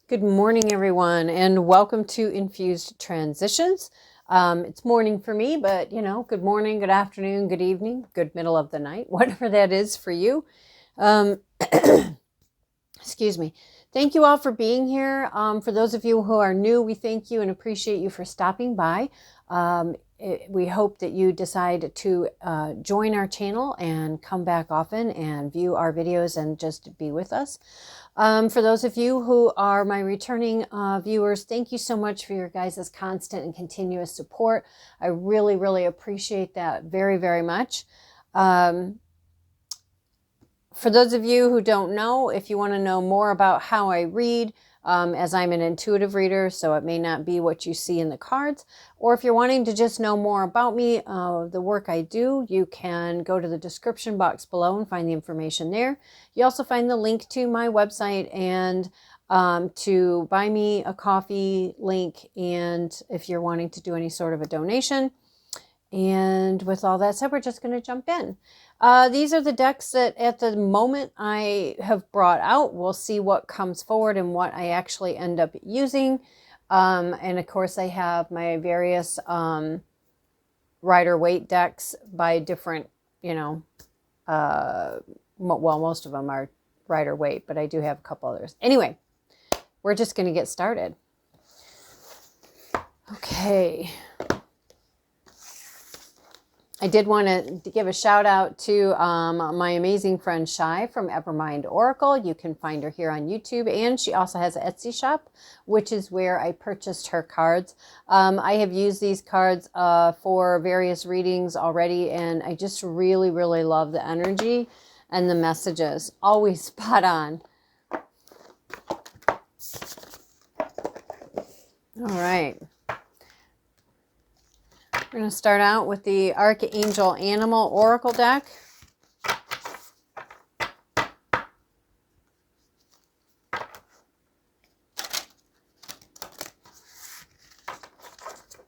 Good morning, everyone, and welcome to Infused Transitions. It's morning for me, but good morning, good afternoon, good evening, good middle of the night, whatever that is for you. Excuse me. Thank you all for being here. For those of you who are new, we thank you and appreciate you for stopping by. We hope that you decide to join our channel and come back often and view our videos and just be with us. For those of you who are my returning viewers, thank you so much for your guys' constant and continuous support. I really, really appreciate that very, very much. For those of you who don't know, if you want to know more about how I read, as I'm an intuitive reader, so it may not be what you see in the cards, or if you're wanting to just know more about me, the work I do, you can go to the description box below and find the information there. You also find the link to my website and to buy me a coffee link, and if you're wanting to do any sort of a donation. And with all that said, we're just going to jump in. These are the decks that at the moment I have brought out. We'll see what comes forward and what I actually end up using. And of course I have my various Rider-Waite decks by different, well, most of them are Rider-Waite, but I do have a couple others. Anyway, we're just going to get started. Okay. I did want to give a shout out to my amazing friend Shai from Evermind Oracle. You can find her here on YouTube, and she also has an Etsy shop, which is where I purchased her cards. I have used these cards for various readings already, and I just really, really love the energy and the messages. Always spot on. All right. We're going to start out with the Archangel Animal Oracle deck.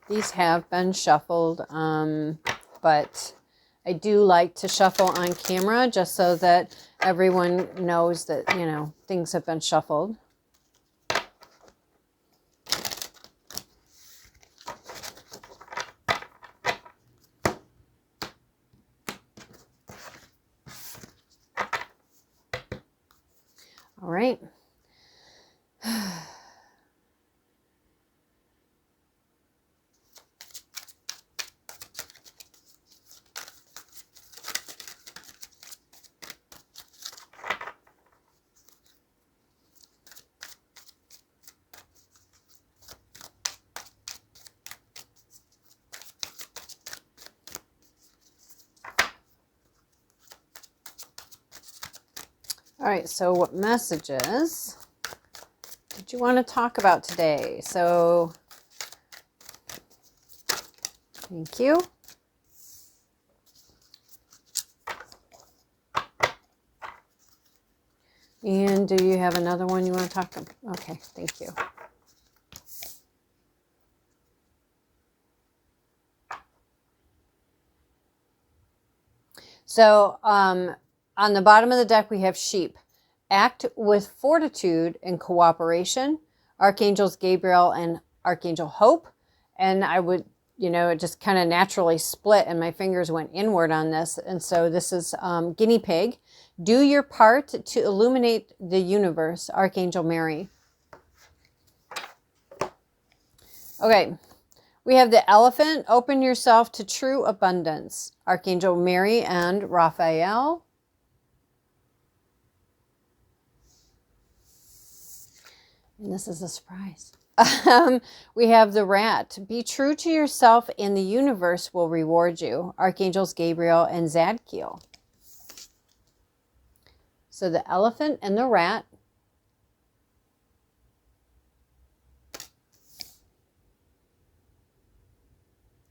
These have been shuffled, but I do like to shuffle on camera just so that everyone knows that, things have been shuffled. All right. All right, so what messages did you want to talk about today? So, thank you. And do you have another one you want to talk about? Okay, thank you. So, on the bottom of the deck, we have sheep. Act with fortitude and cooperation. Archangels Gabriel and Archangel Hope. And I would, it just kind of naturally split and my fingers went inward on this. And so this is guinea pig. Do your part to illuminate the universe. Archangel Mary. Okay. We have the elephant. Open yourself to true abundance. Archangel Mary and Raphael. And this is a surprise. We have the rat. Be true to yourself and the universe will reward you. Archangels Gabriel and Zadkiel. So the elephant and the rat.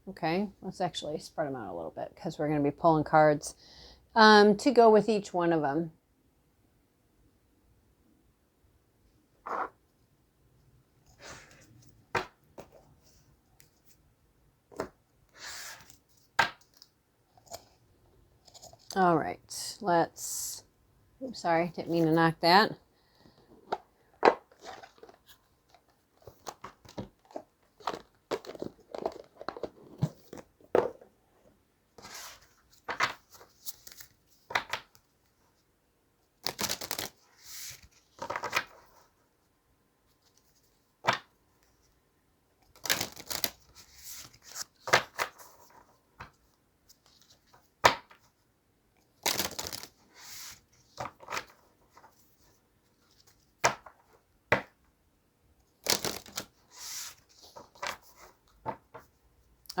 Okay, let's actually spread them out a little bit because we're going to be pulling cards to go with each one of them. All right, let's, oops, sorry, didn't mean to knock that.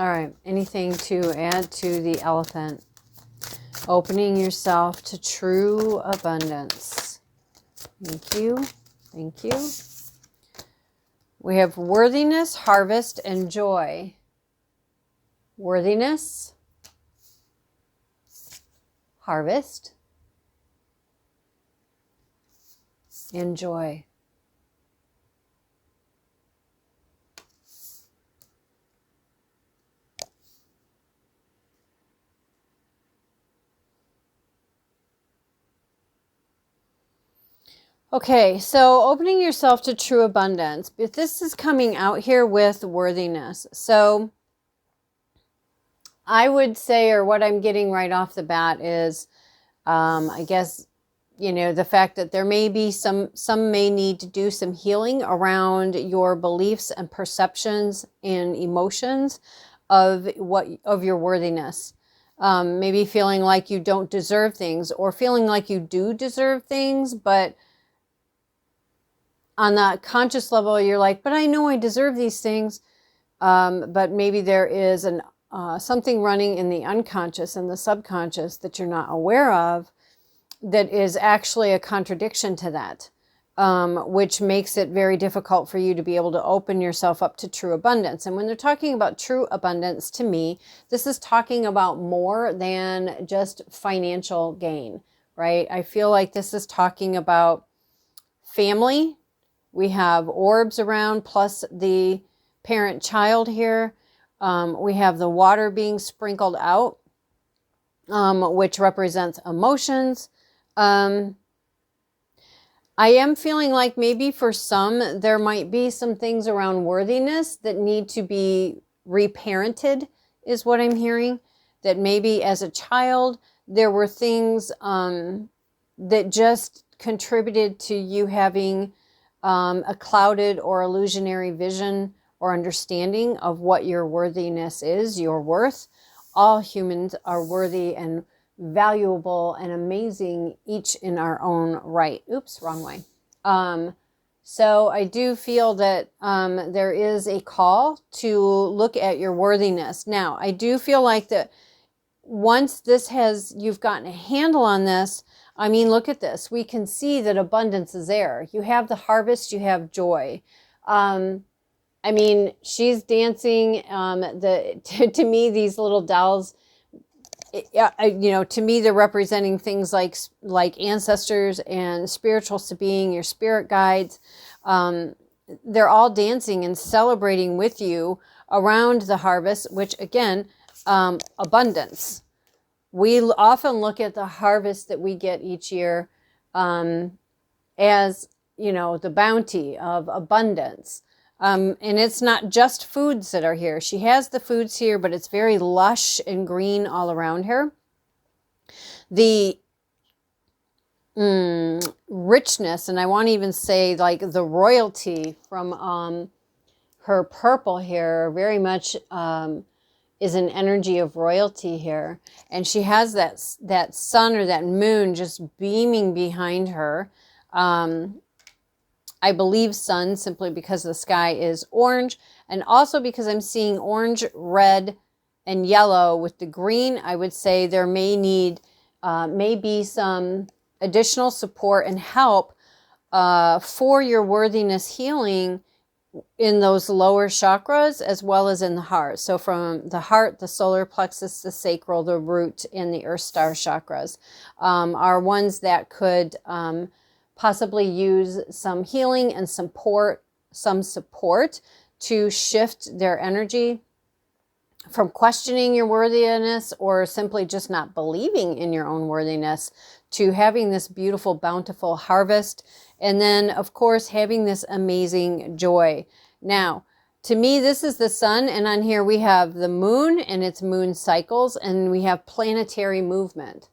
All right. Anything to add to the elephant? Opening yourself to true abundance. Thank you. Thank you. We have worthiness, harvest, and joy. Worthiness, harvest, and joy. Okay, so opening yourself to true abundance. But this is coming out here with worthiness. So I would say, or what I'm getting right off the bat is, I guess, you know, the fact that there may be some may need to do some healing around your beliefs and perceptions and emotions of your worthiness. Maybe feeling like you don't deserve things, or feeling like you do deserve things, but on that conscious level, you're like, but I know I deserve these things. But maybe there is something running in the unconscious and the subconscious that you're not aware of that is actually a contradiction to that, which makes it very difficult for you to be able to open yourself up to true abundance. And when they're talking about true abundance, to me, this is talking about more than just financial gain, right? I feel like this is talking about family. We have orbs around, plus the parent-child here. We have the water being sprinkled out, which represents emotions. I am feeling like maybe for some, there might be some things around worthiness that need to be reparented, is what I'm hearing. That maybe as a child, there were things that just contributed to you having a clouded or illusionary vision or understanding of what your worthiness is, your worth. All humans are worthy and valuable and amazing, each in our own right. Oops, wrong way. So I do feel that there is a call to look at your worthiness. Now, I do feel like that once you've gotten a handle on this, I mean, look at this. We can see that abundance is there. You have the harvest, you have joy. I mean, she's dancing. To me, these little dolls, you know, to me, they're representing things like ancestors and spiritual being, your spirit guides. They're all dancing and celebrating with you around the harvest, which again, abundance. We often look at the harvest that we get each year as, you know, the bounty of abundance. And it's not just foods that are here. She has the foods here, but it's very lush and green all around her. The richness, and I want to even say like the royalty from her purple here very much is an energy of royalty here. And she has that sun or that moon just beaming behind her. I believe sun simply because the sky is orange, and also because I'm seeing orange, red, and yellow with the green. I would say there may be some additional support and help for your worthiness healing in those lower chakras as well as in the heart. So from the heart, the solar plexus, the sacral, the root, and the earth star chakras are ones that could possibly use some healing and some support to shift their energy from questioning your worthiness or simply just not believing in your own worthiness to having this beautiful, bountiful harvest. And then, of course, having this amazing joy. Now, to me, this is the sun. And on here, we have the moon and its moon cycles. And we have planetary movement.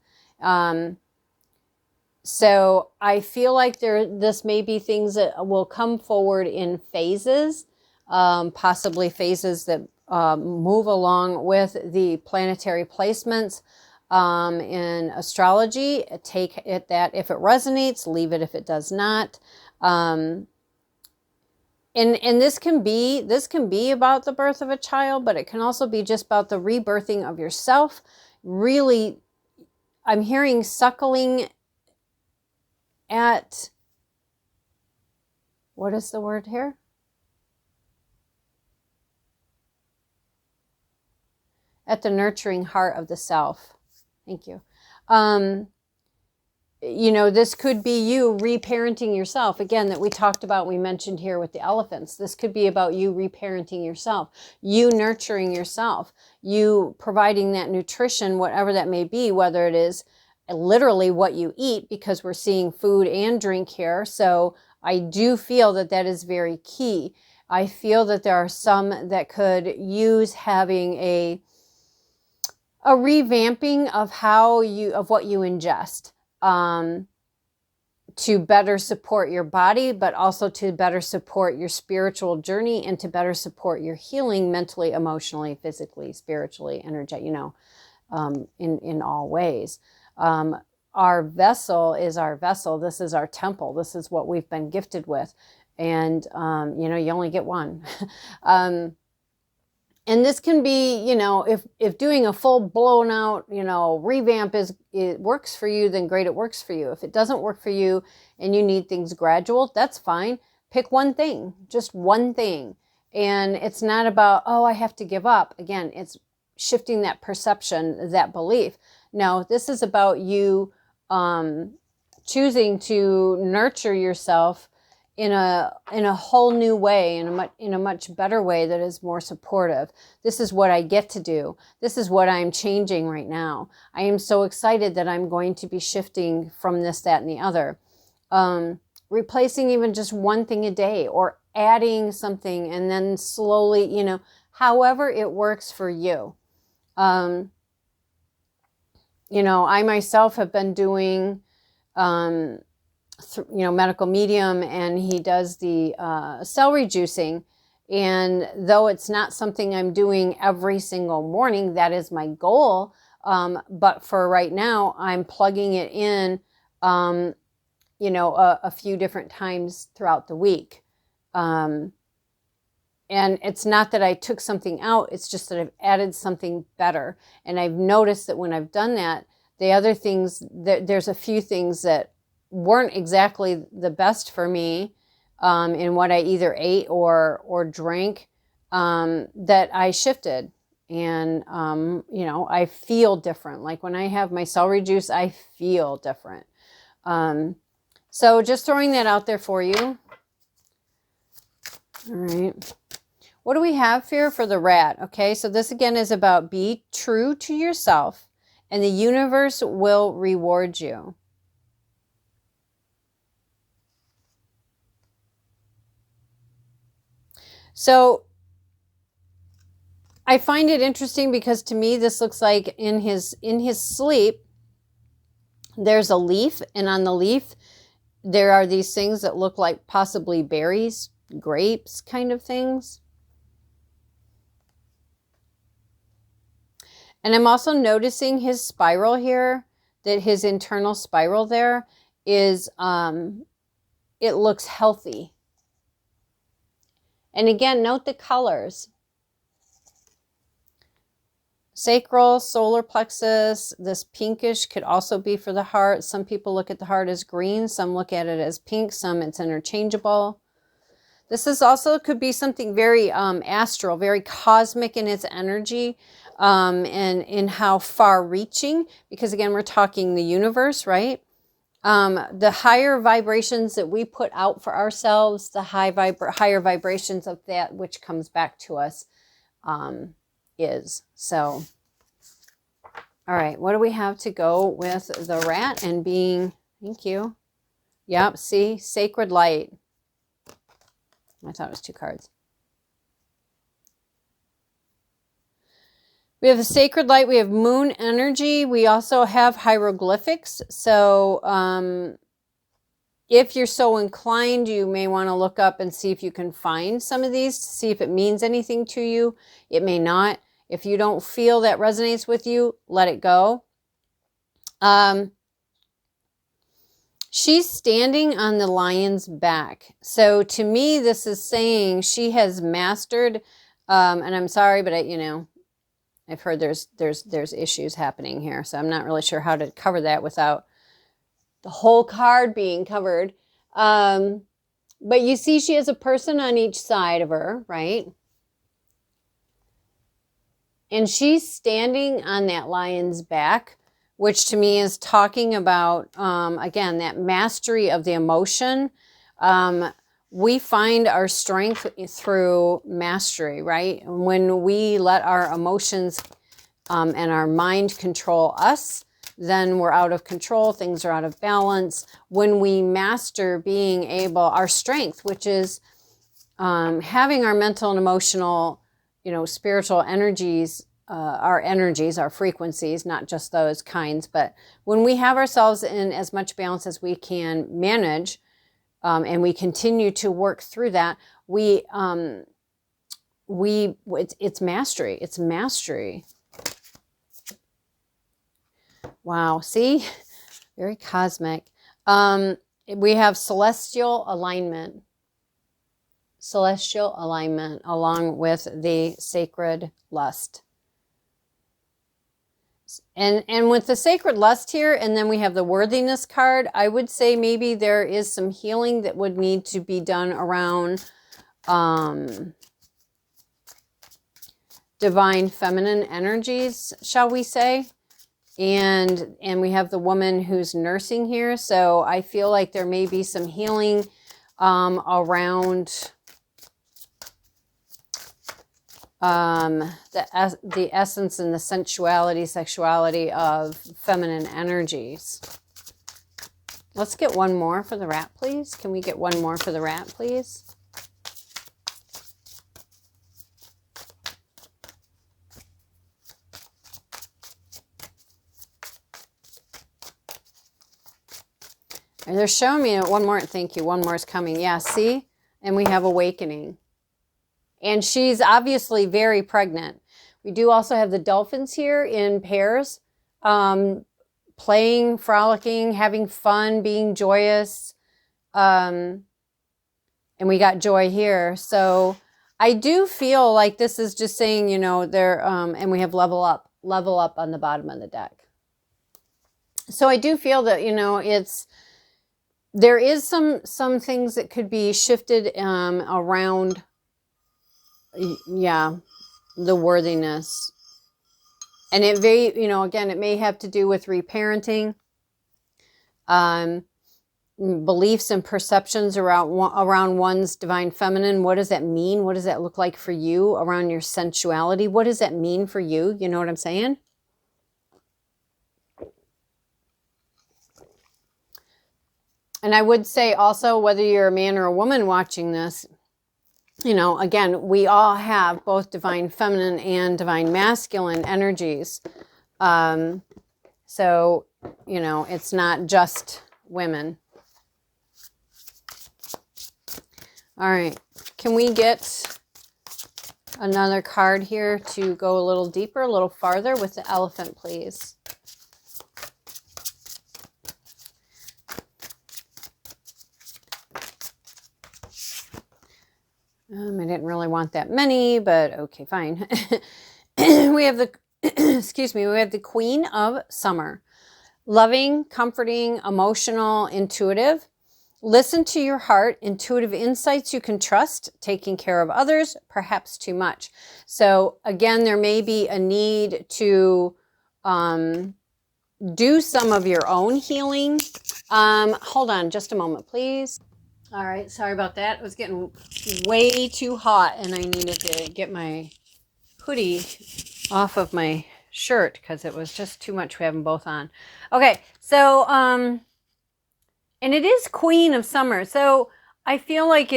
So I feel like this may be things that will come forward in phases. Possibly phases that move along with the planetary placements. In astrology, take it that if it resonates, leave it if it does not. And And this can be about the birth of a child, but it can also be just about the rebirthing of yourself. Really, I'm hearing suckling at, what is the word here? At the nurturing heart of the self. Thank you. You know, this could be you reparenting yourself. Again, that we talked about, we mentioned here with the elephants. This could be about you reparenting yourself, you nurturing yourself, you providing that nutrition, whatever that may be, whether it is literally what you eat, because we're seeing food and drink here. So I do feel that that is very key. I feel that there are some that could use having a revamping of what you ingest. To better support your body, but also to better support your spiritual journey and to better support your healing mentally, emotionally, physically, spiritually, energetic, you know, in all ways. Our vessel is our vessel. This is our temple. This is what we've been gifted with. And, you know, you only get one. And this can be, you know, if doing a full blown out, you know, revamp it works for you, then great, it works for you. If it doesn't work for you and you need things gradual, that's fine. Pick one thing, just one thing. And it's not about, oh, I have to give up. Again, it's shifting that perception, that belief. No, this is about you choosing to nurture yourself in a whole new way, in a much better way that is more supportive. This is what I get to do. This is what I'm changing right now. I am so excited that I'm going to be shifting from this, that, and the other. Replacing even just one thing a day, or adding something and then slowly, you know, however it works for you. You know, I myself have been doing, you know, medical medium, and he does the celery juicing. And though it's not something I'm doing every single morning, that is my goal. But for right now, I'm plugging it in, you know, a few different times throughout the week. And it's not that I took something out, it's just that I've added something better. And I've noticed that when I've done that, the other things, there's a few things that weren't exactly the best for me in what I either ate or drank, that I shifted. And, you know, I feel different. Like when I have my celery juice, I feel different. So just throwing that out there for you. All right. What do we have here for the rat? Okay, so this again is about be true to yourself and the universe will reward you. So I find it interesting because to me this looks like in his sleep there's a leaf, and on the leaf there are these things that look like possibly berries, grapes kind of things. And I'm also noticing his spiral here, that his internal spiral there is it looks healthy. And again, note the colors. Sacral, solar plexus, this pinkish could also be for the heart. Some people look at the heart as green, some look at it as pink, some it's interchangeable. This is also could be something very astral, very cosmic in its energy, and in how far reaching, because again, we're talking the universe, right? The higher vibrations that we put out for ourselves, the higher vibrations of that which comes back to us is. So, all right, what do we have to go with the rat and being, thank you. Yep, see, sacred light. I thought it was 2 cards. We have the sacred light. We have moon energy. We also have hieroglyphics. So if you're so inclined, you may want to look up and see if you can find some of these to see if it means anything to you. It may not. If you don't feel that resonates with you, let it go. She's standing on the lion's back. So to me, this is saying she has mastered, and I'm sorry, but I've heard there's issues happening here. So I'm not really sure how to cover that without the whole card being covered. But you see she has a person on each side of her, right? And she's standing on that lion's back, which to me is talking about, again, that mastery of the emotion. We find our strength through mastery, right? When we let our emotions and our mind control us, then we're out of control. Things are out of balance. When we master being able, our strength, which is having our mental and emotional, spiritual energies, our frequencies, not just those kinds, but when we have ourselves in as much balance as we can manage, and we continue to work through that, it's mastery. It's mastery. Wow, see? Very cosmic. We have celestial alignment. Celestial alignment along with the sacred lust. And with the sacred lust here, and then we have the worthiness card, I would say maybe there is some healing that would need to be done around divine feminine energies, shall we say. And we have the woman who's nursing here. So I feel like there may be some healing around the essence and the sensuality, sexuality of feminine energies. Let's get one more for the rat, please. Can we get one more for the rat, please? And they're showing me one more. Thank you. One more is coming. Yeah, see? And we have awakening. And she's obviously very pregnant. We do also have the dolphins here in pairs, playing, frolicking, having fun, being joyous. And we got joy here. So I do feel like this is just saying, and we have level up on the bottom of the deck. So I do feel that, there is some things that could be shifted around, the worthiness. And it again, it may have to do with reparenting, beliefs and perceptions around one's divine feminine. What does that mean? What does that look like for you around your sensuality? What does that mean for you? You know what I'm saying? And I would say also, whether you're a man or a woman watching this, again, we all have both divine feminine and divine masculine energies. So, it's not just women. All right. Can we get another card here to go a little deeper, a little farther with the elephant, please? I didn't really want that many, but okay, fine. We have the, we have the Queen of Summer. Loving, comforting, emotional, intuitive. Listen to your heart, intuitive insights you can trust, taking care of others, perhaps too much. So again, there may be a need to do some of your own healing. Hold on just a moment, please. All right, sorry about that. It was getting way too hot and I needed to get my hoodie off of my shirt because it was just too much. We have them both on. Okay, so, and it is Queen of Summer. So I feel like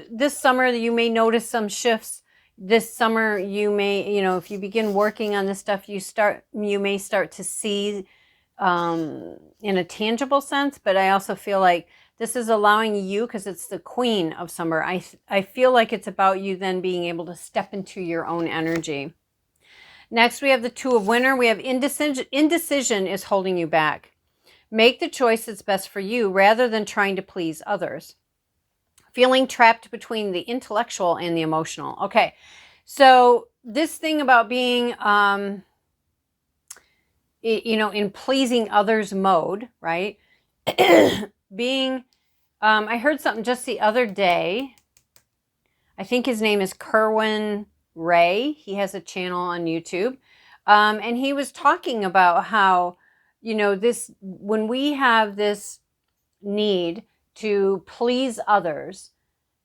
this summer you may notice some shifts. This summer you may, if you begin working on this stuff, you may start to see in a tangible sense, but I also feel like this is allowing you, because it's the Queen of Summer. I feel like it's about you then being able to step into your own energy. Next, we have the Two of Winter. We have indecision is holding you back. Make the choice that's best for you rather than trying to please others. Feeling trapped between the intellectual and the emotional. Okay, so this thing about being, in pleasing others mode, right? Being, I heard something just the other day. I think his name is Kerwin Ray. He has a channel on YouTube. And he was talking about how, when we have this need to please others,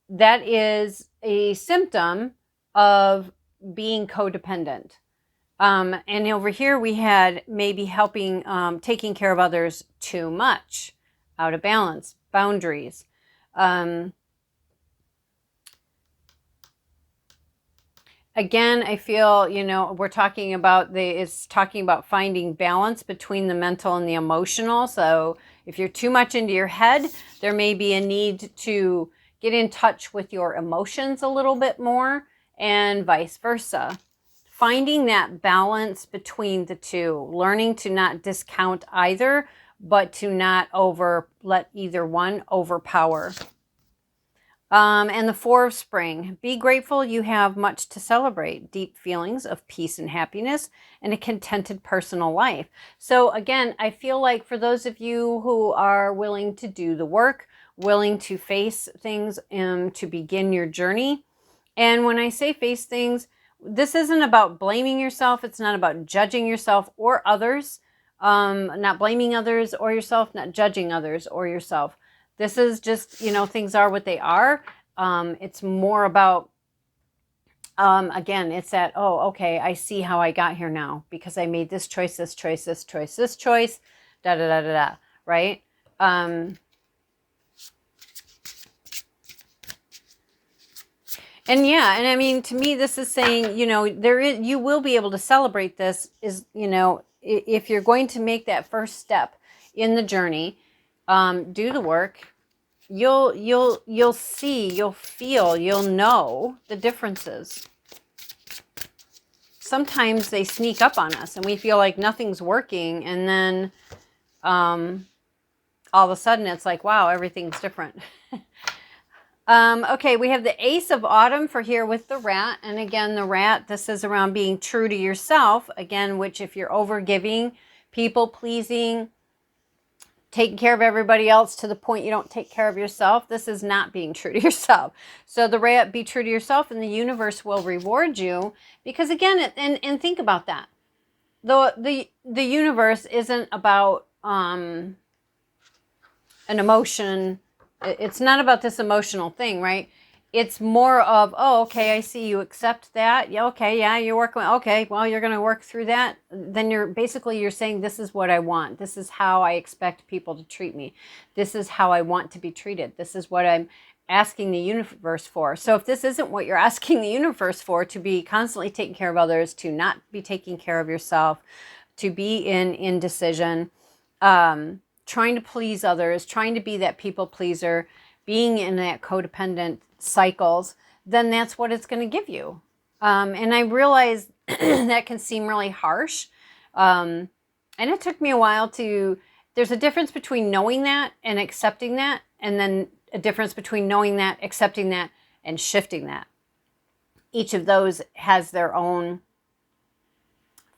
that is a symptom of being codependent. And over here we had maybe helping, taking care of others too much, out of balance, boundaries. Again, I feel, we're talking about it's talking about finding balance between the mental and the emotional. So if you're too much into your head, there may be a need to get in touch with your emotions a little bit more, and vice versa. Finding that balance between the two, learning to not discount either, but to not let either one overpower. And the Four of Spring. Be grateful you have much to celebrate. Deep feelings of peace and happiness and a contented personal life. So again, I feel like for those of you who are willing to do the work, willing to face things, to begin your journey. And when I say face things, this isn't about blaming yourself. It's not about judging yourself or others. Not blaming others or yourself, not judging others or yourself. This is just, things are what they are. It's more about, again, it's that, oh, okay, I see how I got here now because I made this choice, this choice, this choice, this choice, da da da da da, right? And yeah, and I mean, to me, this is saying, you will be able to celebrate this if you're going to make that first step in the journey, do the work. You'll see, you'll feel, you'll know the differences. Sometimes they sneak up on us and we feel like nothing's working, and then all of a sudden it's like, wow, everything's different. Okay, we have the Ace of Autumn for here with the rat. And again, the rat, this is around being true to yourself. Again, which if you're over-giving, people-pleasing, taking care of everybody else to the point you don't take care of yourself, this is not being true to yourself. So the rat, be true to yourself and the universe will reward you. Because again, and think about that. The universe isn't about an emotion. It's not about this emotional thing, right? It's more of, oh, okay, I see you accept that. Yeah, okay, yeah, you're working. Okay, well, you're going to work through that. Then you're saying, this is what I want. This is how I expect people to treat me. This is how I want to be treated. This is what I'm asking the universe for. So if this isn't what you're asking the universe for, to be constantly taking care of others, to not be taking care of yourself, to be in indecision, trying to please others, trying to be that people pleaser, being in that codependent cycles, then that's what it's going to give you. And I realize that can seem really harsh. And it took me a while there's a difference between knowing that and accepting that, and then a difference between knowing that, accepting that, and shifting that. Each of those has their own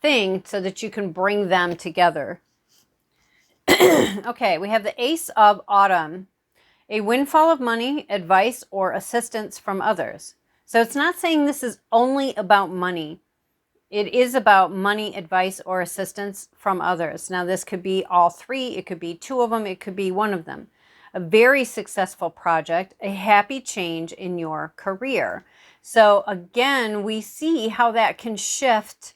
thing so that you can bring them together. Okay, we have the Ace of Autumn. A windfall of money, advice, or assistance from others. So it's not saying this is only about money. It is about money, advice, or assistance from others. Now, this could be all three. It could be two of them. It could be one of them. A very successful project, a happy change in your career. So again, we see how that can shift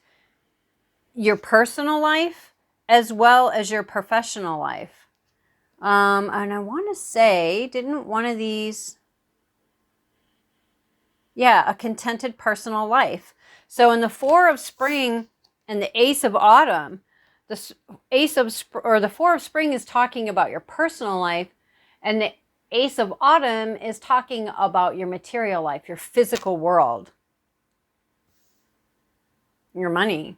your personal life as well as your professional life. And I want to say, didn't one of these, yeah, a contented personal life. So in the Four of Spring and the Ace of Autumn, the Four of Spring is talking about your personal life, and the Ace of Autumn is talking about your material life, your physical world, your money.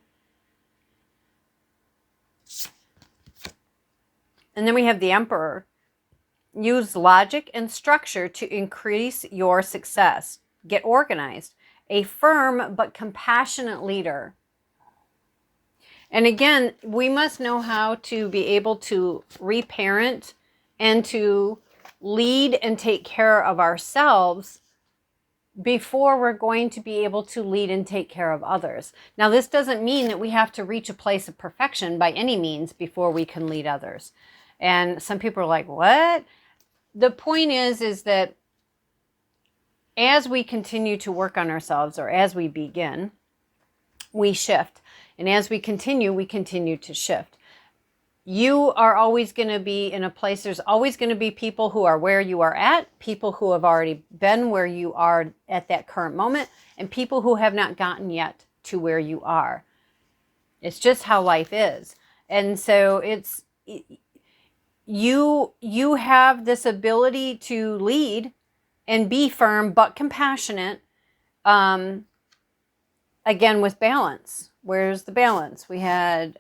And then we have the Emperor. Use logic and structure to increase your success. Get organized. A firm but compassionate leader. And again, we must know how to be able to reparent and to lead and take care of ourselves before we're going to be able to lead and take care of others. Now, this doesn't mean that we have to reach a place of perfection by any means before we can lead others. And some people are like, what? The point is that as we continue to work on ourselves, or as we begin, we shift. And as we continue to shift. You are always going to be in a place, there's always going to be people who are where you are at, people who have already been where you are at that current moment, and people who have not gotten yet to where you are. It's just how life is. And so it's, you have this ability to lead and be firm but compassionate, again, with balance. Where's the balance? We had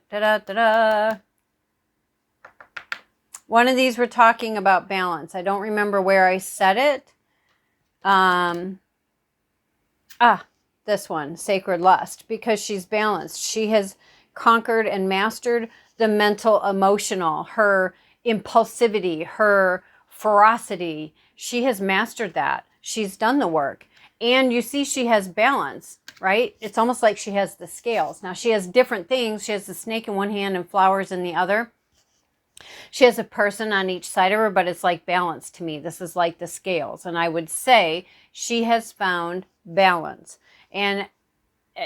one of these, we're talking about balance. I don't remember where I said it. This one, Sacred Lust, because she's balanced. She has conquered and mastered the mental, emotional, her impulsivity, her ferocity. She has mastered that. She's done the work. And you see she has balance, right? It's almost like she has the scales. Now she has different things. She has the snake in one hand and flowers in the other. She has a person on each side of her, but it's like balance to me. This is like the scales. And I would say she has found balance. And,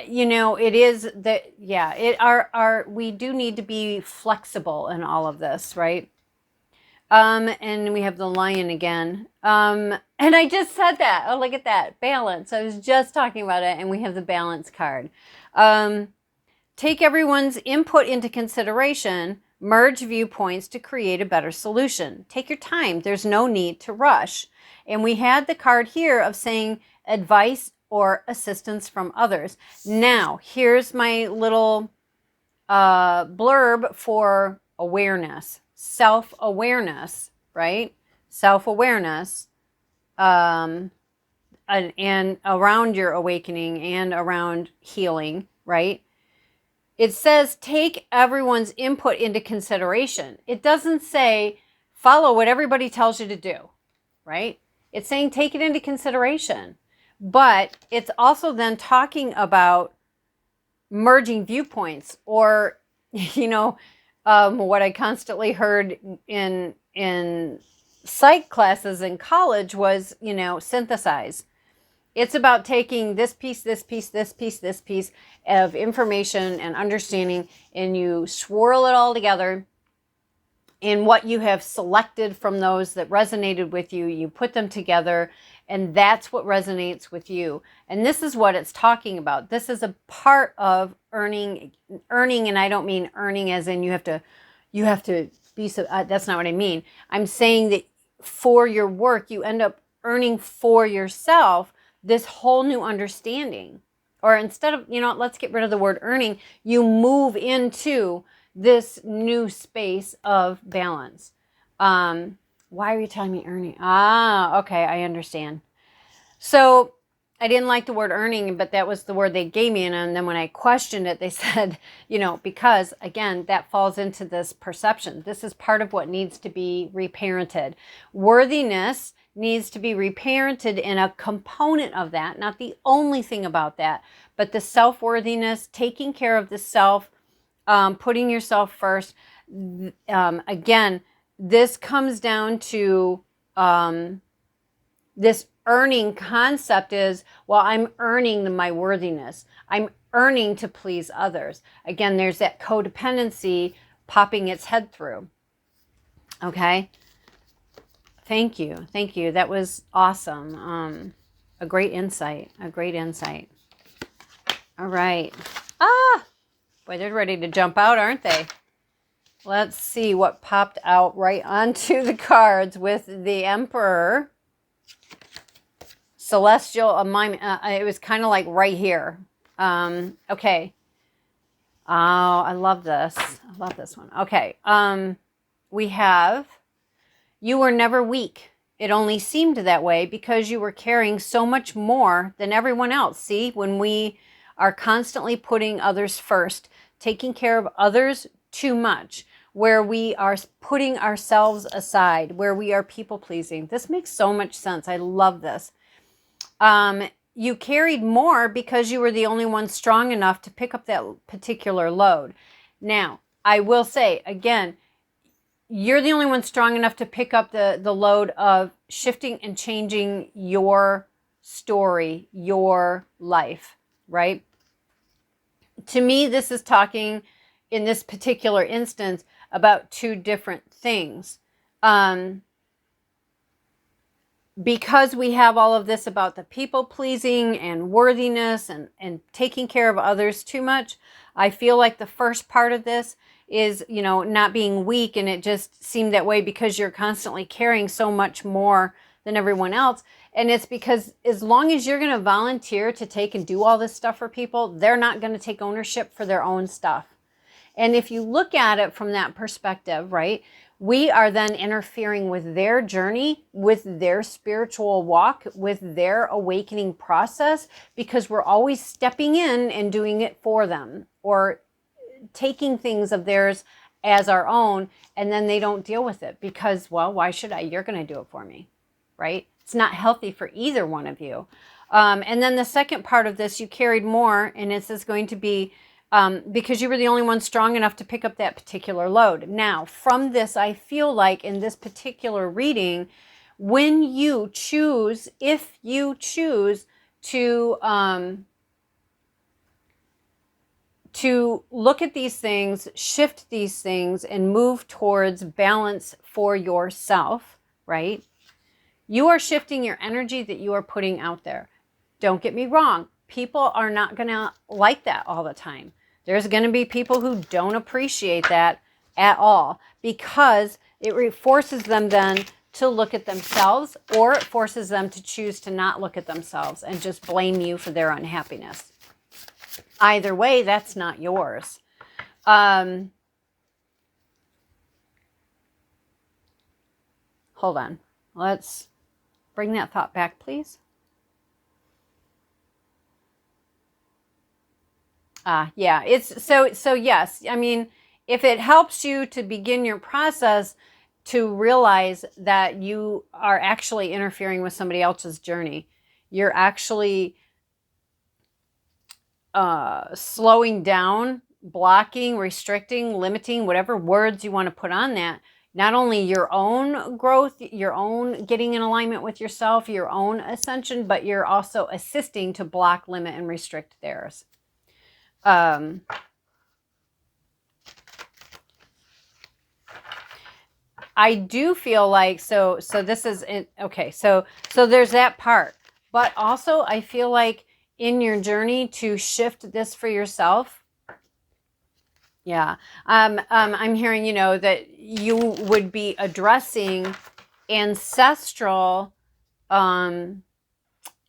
you know, it is that, yeah, we do need to be flexible in all of this, right? And we have the lion again. And I just said that. Oh, look at that. Balance. I was just talking about it. And we have the balance card. Take everyone's input into consideration. Merge viewpoints to create a better solution. Take your time. There's no need to rush. And we had the card here of saying advice or assistance from others. Now, here's my little blurb for awareness. Self-awareness, right? Self-awareness, and around your awakening and around healing, right? It says take everyone's input into consideration. It doesn't say follow what everybody tells you to do, right? It's saying take it into consideration. But it's also then talking about merging viewpoints, or, you know, what I constantly heard in psych classes in college was, you know, synthesize. It's about taking this piece, this piece, this piece, this piece of information and understanding, and you swirl it all together in what you have selected from those that resonated with you. You put them together, and that's what resonates with you. And this is what it's talking about. This is a part of earning, and I don't mean earning as in you have to be, that's not what I mean. I'm saying that for your work, you end up earning for yourself this whole new understanding. Or instead of, you know, let's get rid of the word earning, you move into this new space of balance. Why are you telling me earning? Okay, I understand. So I didn't like the word earning, but that was the word they gave me. And then when I questioned it, they said, you know, because again, that falls into this perception. This is part of what needs to be reparented. Worthiness needs to be reparented in a component of that, not the only thing about that, but the self-worthiness, taking care of the self, putting yourself first. Again, this comes down to this earning concept is, well, I'm earning my worthiness. I'm earning to please others. Again, there's that codependency popping its head through. Okay. Thank you. Thank you. That was awesome. A great insight. A great insight. All right. Boy, they're ready to jump out, aren't they? Let's see what popped out right onto the cards with the Emperor. Celestial, it was kind of like right here. Okay. Oh, I love this. I love this one. Okay. we have, you were never weak. It only seemed that way because you were carrying so much more than everyone else. See, when we are constantly putting others first, taking care of others too much, where we are putting ourselves aside, where we are people pleasing. This makes so much sense. I love this. You carried more because you were the only one strong enough to pick up that particular load. Now, I will say, again, you're the only one strong enough to pick up the load of shifting and changing your story, your life, right? To me, this is talking, in this particular instance, about two different things. Because we have all of this about the people pleasing and worthiness and taking care of others too much, I feel like the first part of this is, you know, not being weak, and it just seemed that way because you're constantly carrying so much more than everyone else. And it's because as long as you're going to volunteer to take and do all this stuff for people, they're not going to take ownership for their own stuff. And if you look at it from that perspective, right, we are then interfering with their journey, with their spiritual walk, with their awakening process, because we're always stepping in and doing it for them, or taking things of theirs as our own, and then they don't deal with it because, well, why should I? You're going to do it for me, right? It's not healthy for either one of you. And then the second part of this, you carried more, and this is going to be because you were the only one strong enough to pick up that particular load. Now, from this, I feel like in this particular reading, when you choose, if you choose to look at these things, shift these things, and move towards balance for yourself, right? You are shifting your energy that you are putting out there. Don't get me wrong. People are not going to like that all the time. There's going to be people who don't appreciate that at all, because it forces them then to look at themselves, or it forces them to choose to not look at themselves and just blame you for their unhappiness. Either way, that's not yours. Hold on. Let's bring that thought back, please. Yeah, it's so yes. I mean, if it helps you to begin your process to realize that you are actually interfering with somebody else's journey, you're actually slowing down, blocking, restricting, limiting, whatever words you want to put on that, not only your own growth, your own getting in alignment with yourself, your own ascension, but you're also assisting to block, limit, and restrict theirs. I do feel like, so this is, okay, so there's that part, but also I feel like in your journey to shift this for yourself, yeah, I'm hearing, you know, that you would be addressing ancestral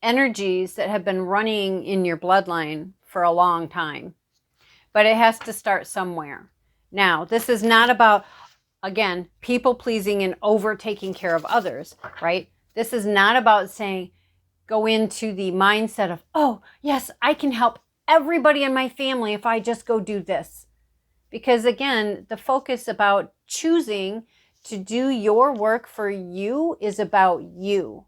energies that have been running in your bloodline for a long time. But it has to start somewhere. Now, this is not about, again, people pleasing and over taking care of others, right? This is not about saying, go into the mindset of, oh, yes, I can help everybody in my family if I just go do this. Because again, the focus about choosing to do your work for you is about you.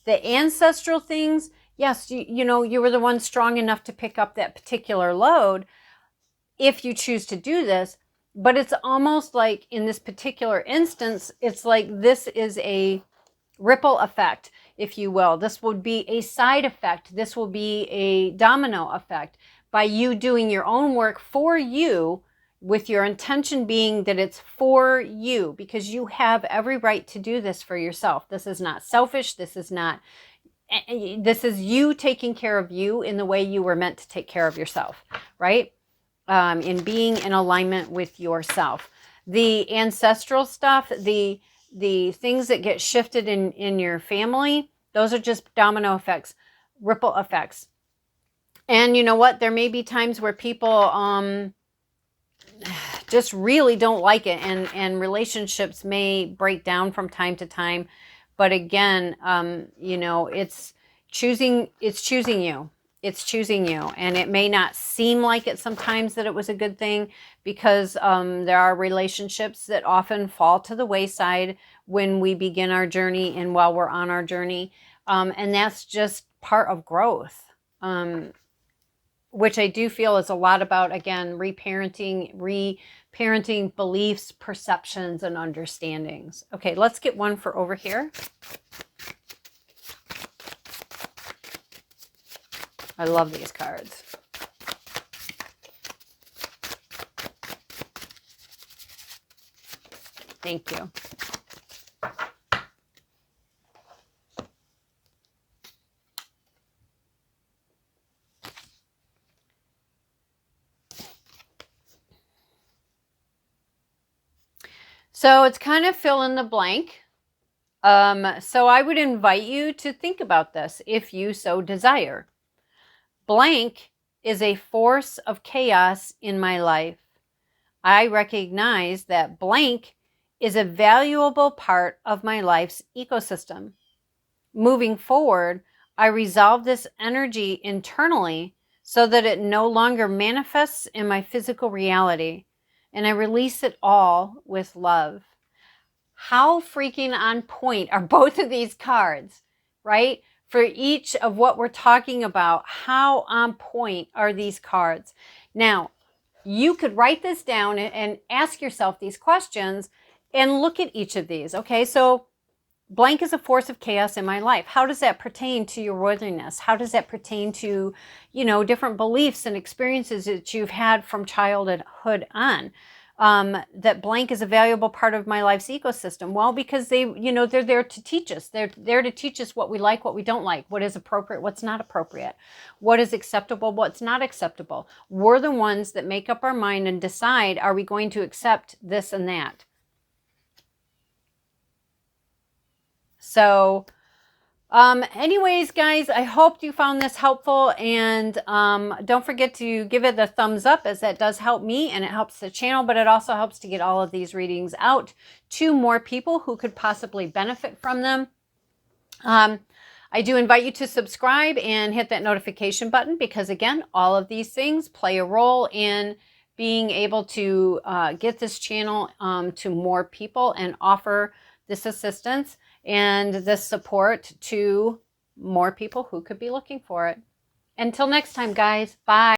The ancestral things, yes, you know, you were the one strong enough to pick up that particular load if you choose to do this. But it's almost like in this particular instance, it's like this is a ripple effect, if you will. This would be a side effect. This will be a domino effect by you doing your own work for you, with your intention being that it's for you, because you have every right to do this for yourself. This is not selfish. This is you taking care of you in the way you were meant to take care of yourself, right? In being in alignment with yourself. The ancestral stuff, the things that get shifted in your family, those are just domino effects, ripple effects. And you know what? There may be times where people just really don't like it, and relationships may break down from time to time. But again, you know, it's choosing you. It's choosing you, and it may not seem like it sometimes that it was a good thing, because there are relationships that often fall to the wayside when we begin our journey and while we're on our journey, and that's just part of growth, which I do feel is a lot about, again, reparenting beliefs, perceptions, and understandings. Okay, let's get one for over here. I love these cards. Thank you. So it's kind of fill in the blank. So I would invite you to think about this if you so desire. Blank is a force of chaos in my life. I recognize that blank is a valuable part of my life's ecosystem. Moving forward, I resolve this energy internally so that it no longer manifests in my physical reality, and I release it all with love. How freaking on point are both of these cards, right? For each of what we're talking about, how on point are these cards? Now, you could write this down and ask yourself these questions and look at each of these. Okay, so blank is a force of chaos in my life. How does that pertain to your worthiness? How does that pertain to, you know, different beliefs and experiences that you've had from childhood on? That blank is a valuable part of my life's ecosystem. Well, because they, you know, they're there to teach us. They're there to teach us what we like, what we don't like, what is appropriate, what's not appropriate, what is acceptable, what's not acceptable. We're the ones that make up our mind and decide, are we going to accept this and that? So anyways, guys, I hope you found this helpful, and don't forget to give it a thumbs up, as that does help me and it helps the channel, but it also helps to get all of these readings out to more people who could possibly benefit from them. I do invite you to subscribe and hit that notification button, because again, all of these things play a role in being able to get this channel to more people and offer this assistance and this support to more people who could be looking for it. Until next time, guys, bye.